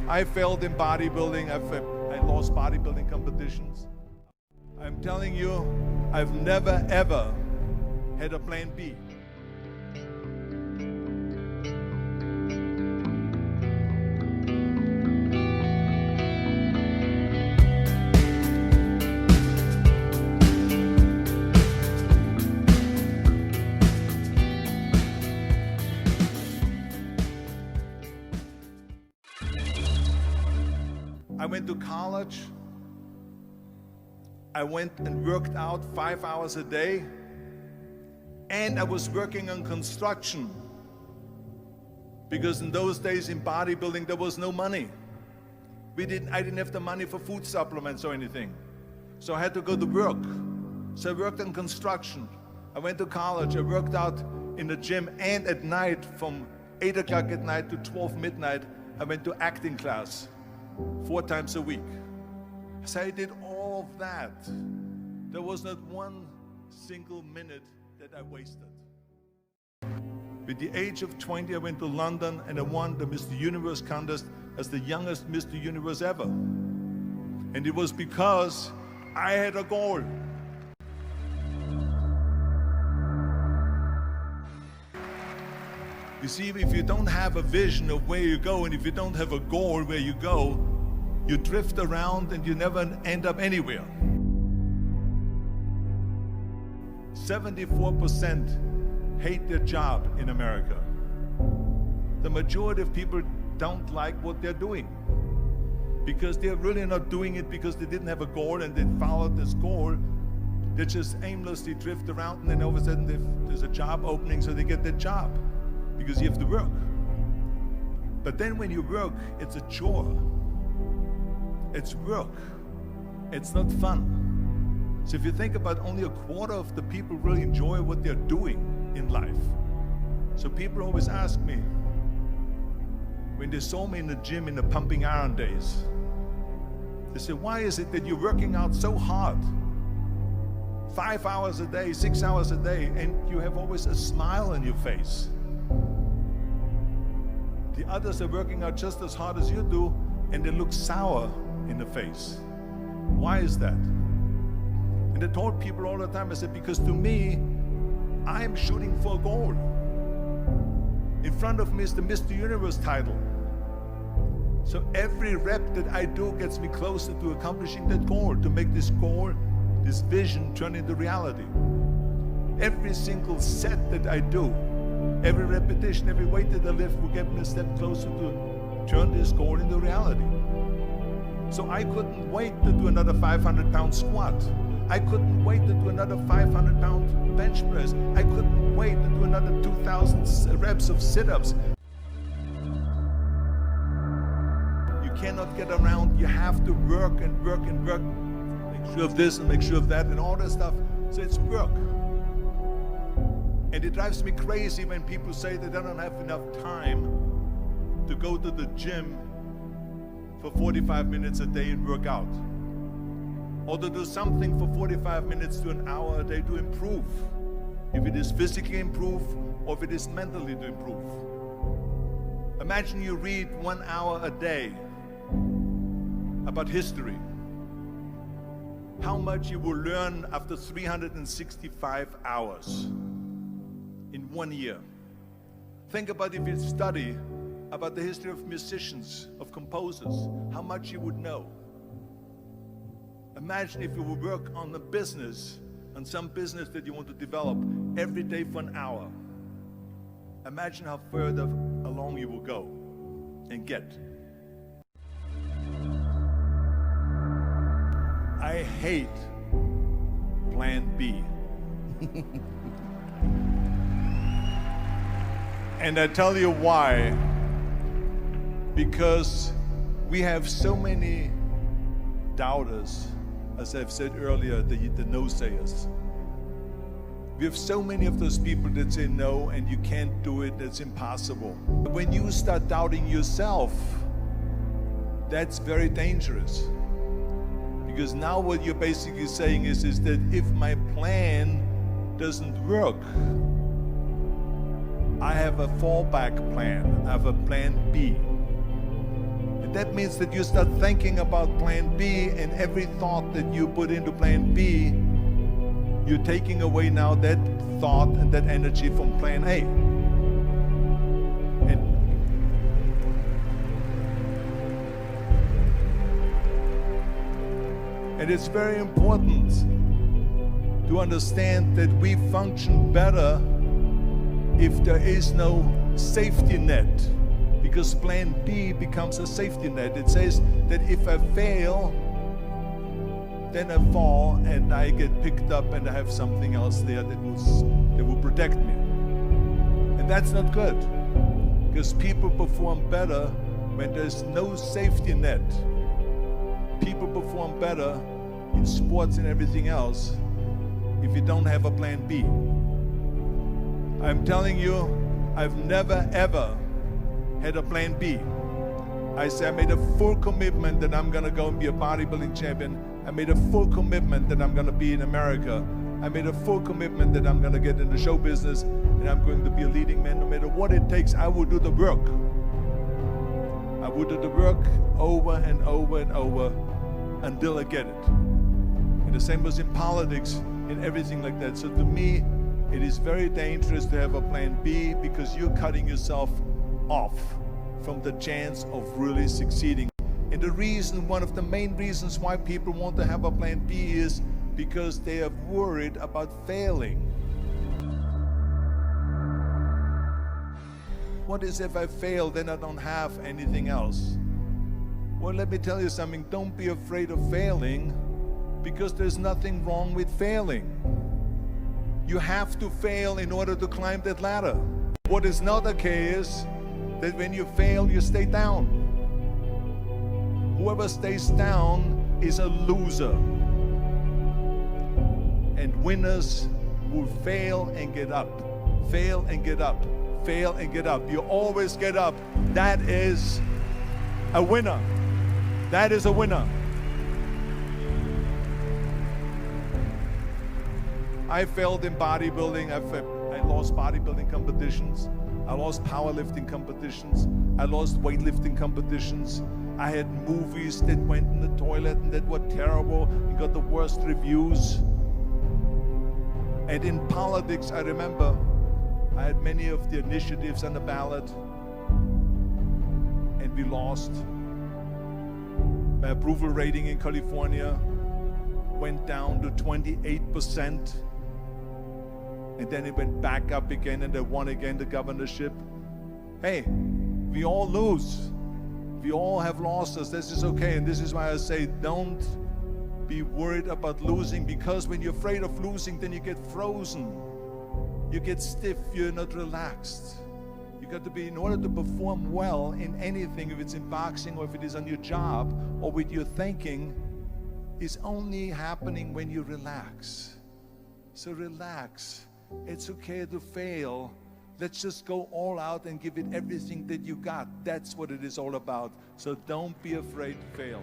I failed in bodybuilding. I lost bodybuilding competitions. I'm telling you, I've never ever had a plan B. I went to college. I went and worked out 5 hours a day, and I was working on construction, because in those days in bodybuilding there was no money. I didn't have the money for food supplements or anything, so I had to go to work. So I worked on construction. I went to college. I worked out in the gym, and at night from 8 o'clock at night to 12 midnight I went to acting class 4 times a week. So I did all of that. There was not one single minute that I wasted. With the age of 20, I went to London and I won the Mister Universe contest as the youngest Mister Universe ever. And it was because I had a goal. You see, if you don't have a vision of where you go, and if you don't have a goal where you go, you drift around and you never end up anywhere. 74% hate their job in America. The majority of people don't like what they're doing because they're really not doing it because they didn't have a goal and they followed this goal. They just aimlessly drift around, and then all of a sudden there's a job opening, so they get that job because you have to work. But then when you work, it's a chore. It's work. It's not fun. So if you think about, only a quarter of the people really enjoy what they're doing in life. So people always ask me, when they saw me in the gym in the pumping iron days, they say, why is it that you're working out so hard? 5 hours a day, 6 hours a day, and you have always a smile on your face. The others are working out just as hard as you do, and they look sour in the face. Why is that? And I told people all the time, I said, because to me, I'm shooting for a goal. In front of me is the Mister Universe title. So every rep that I do gets me closer to accomplishing that goal, to make this goal, this vision, turn into reality. Every single set that I do, every repetition, every weight that I lift will get me a step closer to turn this goal into reality. So I couldn't wait to do another 500-pound squat. I couldn't wait to do another 500-pound bench press. I couldn't wait to do another 2,000 reps of sit-ups. You cannot get around. You have to work and work and work. Make sure of this and make sure of that and all that stuff. So it's work. And it drives me crazy when people say that they don't have enough time to go to the gym for 45 minutes a day and work out, or to do something for 45 minutes to an hour a day to improve, if it is physically improve or if it is mentally to improve. Imagine you read 1 hour a day about history. How much you will learn after 365 hours in 1 year. Think about if you study about the history of musicians, of composers, how much you would know. Imagine if you would work on a business, on some business that you want to develop every day for an hour. Imagine how further along you will go and get. I hate plan B. And I tell you why. Because we have so many doubters, as I've said earlier, the no-sayers. We have so many of those people that say no, and you can't do it, it's impossible. When you start doubting yourself, that's very dangerous. Because now what you're basically saying is that if my plan doesn't work, I have a fallback plan, I have a plan B. That means that you start thinking about plan B, and every thought that you put into plan B, you're taking away now that thought and that energy from plan A. And it's very important to understand that we function better if there is no safety net, because plan B becomes a safety net. It says that if I fail, then I fall and I get picked up and I have something else there that will protect me. And that's not good, because people perform better when there's no safety net. People perform better in sports and everything else if you don't have a plan B. I'm telling you, I've never ever had a plan B. I made a full commitment that I'm gonna go and be a bodybuilding champion. I made a full commitment that I'm gonna be in America. I made a full commitment that I'm gonna get in the show business and I'm going to be a leading man. No matter what it takes, I will do the work. I will do the work over and over and over until I get it. And the same was in politics and everything like that. So to me, it is very dangerous to have a plan B, because you're cutting yourself off from the chance of really succeeding. And the reason, one of the main reasons why people want to have a plan B is because they are worried about failing. What is if I fail, then I don't have anything else? Well, let me tell you something, don't be afraid of failing, because there's nothing wrong with failing. You have to fail in order to climb that ladder. What is not okay is that when you fail, you stay down. Whoever stays down is a loser. And winners will fail and get up, fail and get up, fail and get up. You always get up. That is a winner. That is a winner. I failed in bodybuilding. I lost bodybuilding competitions. I lost powerlifting competitions. I lost weightlifting competitions. I had movies that went in the toilet and that were terrible and got the worst reviews. And in politics, I remember I had many of the initiatives on the ballot, and we lost. My approval rating in California went down to 28%. And then it went back up again, and they won again the governorship. Hey, we all lose. We all have losses. This is okay. And this is why I say, don't be worried about losing, because when you're afraid of losing, then you get frozen. You get stiff. You're not relaxed. You got to be, in order to perform well in anything, if it's in boxing or if it is on your job or with your thinking, is only happening when you relax. So relax. It's okay to fail. Let's just go all out and give it everything that you got. That's what it is all about. So don't be afraid to fail.